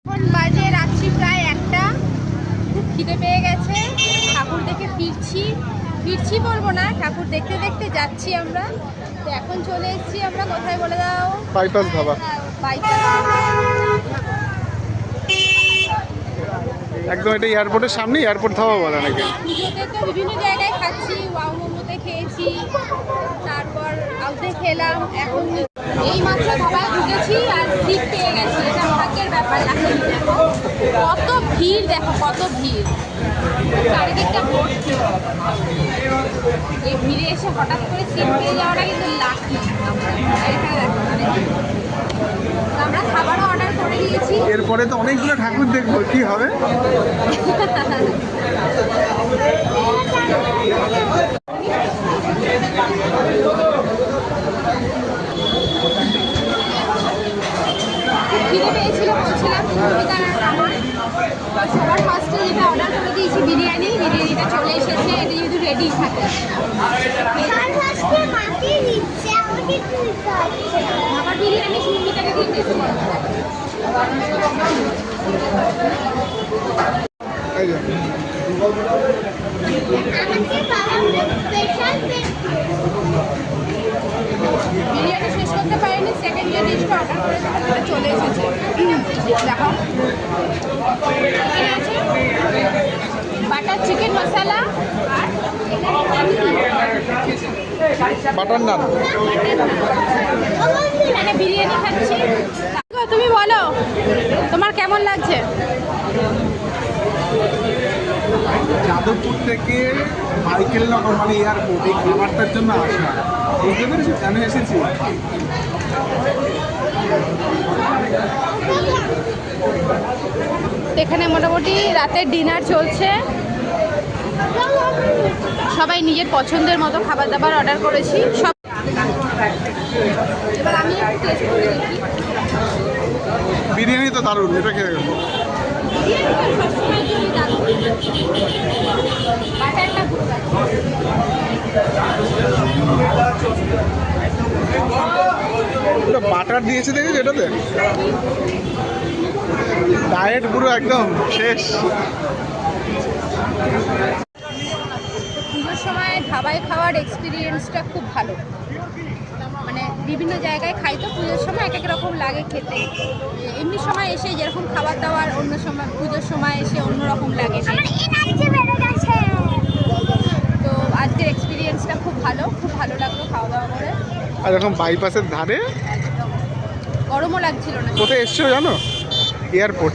এখন বাজে রাত্রি প্রায় 1টা। খুব খিদে পেয়ে গেছে, ঠাকুর দেখে ফিরছি বলবো না, ঠাকুর দেখতে দেখতে যাচ্ছি আমরা। তো এখন চলে এসেছি আমরা কোথায় বলে দাও? বাইপাস ধাবা। একদম এটা এয়ারপোর্টের সামনে, এয়ারপোর্ট ধাবা বলে নাকি। পুজোতে তো বিভিন্ন জায়গায় খাচ্ছি, ওয়াও মোমোতে খেয়েছি, তারপর আউটে খেলাম। এখন এই মাত্র ধাবায় ঢুকেছি আর সিট পেয়ে গেছি, এটা ভাগ্যের ব্যাপার। দেখো কত ভিড়, দেখো কত ভিড়, চারিদিকটা ভর্তি। এই ভিড়ে এসে হঠাৎ করে সিট পেয়ে যাওয়াটা কিন্তু লাকি। আমরা খাবারও অর্ডার করে দিয়েছি। এরপরে তো অনেকগুলো ঠাকুর দেখবো, কি হবে? খিদে পেয়েছিল বলছিলাম, আমার সবার ফার্স্টে যেটা অর্ডার করে দিয়েছি বিরিয়ানিটা চলে এসেছে। এটা যেহেতু রেডি থাকে, আমার বিরিয়ানি সুমিটাকে দিয়ে দিয়েছি। বিরিয়ানি শেষ করতে পারিনি, সেকেন্ড যে ডিশটা অর্ডার করে সেটা চলে এসেছে। দেখো বাটার চিকেন মশলা আর বাটার নান। এখানে বিরিয়ানি খাচ্ছি। তুমি বলো তোমার কেমন লাগছে? যাদবপুর থেকে মাইকেলনগর মানে এয়ারপোর্ট, এই খাবারটার জন্য আসা, বুঝতে পেরেছি কেন এসেছি। এখানে মোটামুটি রাতের ডিনার চলছে, সবাই নিজের পছন্দের মতো খাবার দাবার অর্ডার করেছি সব। এবার আমি একটু টেস্ট করে দেখি। বিরিয়ানি তো দারুণ, এটা খেয়ে গেল। বাটার দিয়েছে দেখেছি এটাতে, ডায়েট পুরো একদম শেষ। পুজোর সময় ধাবায় খাওয়ার এক্সপিরিয়েন্সটা খুব ভালো। মানে বিভিন্ন জায়গায় খাই তো, পুজোর সময় এক এক রকম লাগে খেতে। এমনি সময় এসে যেরকম খাবার দাবার, অন্য সময় পুজোর সময় এসে অন্য রকম লাগে। তো আজকের এক্সপিরিয়েন্সটা খুব ভালো লাগলো খাওয়া দাওয়া করে। আর এখন বাইপাসের ধারে, গরমও লাগছিল না। কোথায় এসছো জানো? এয়ারপোর্ট।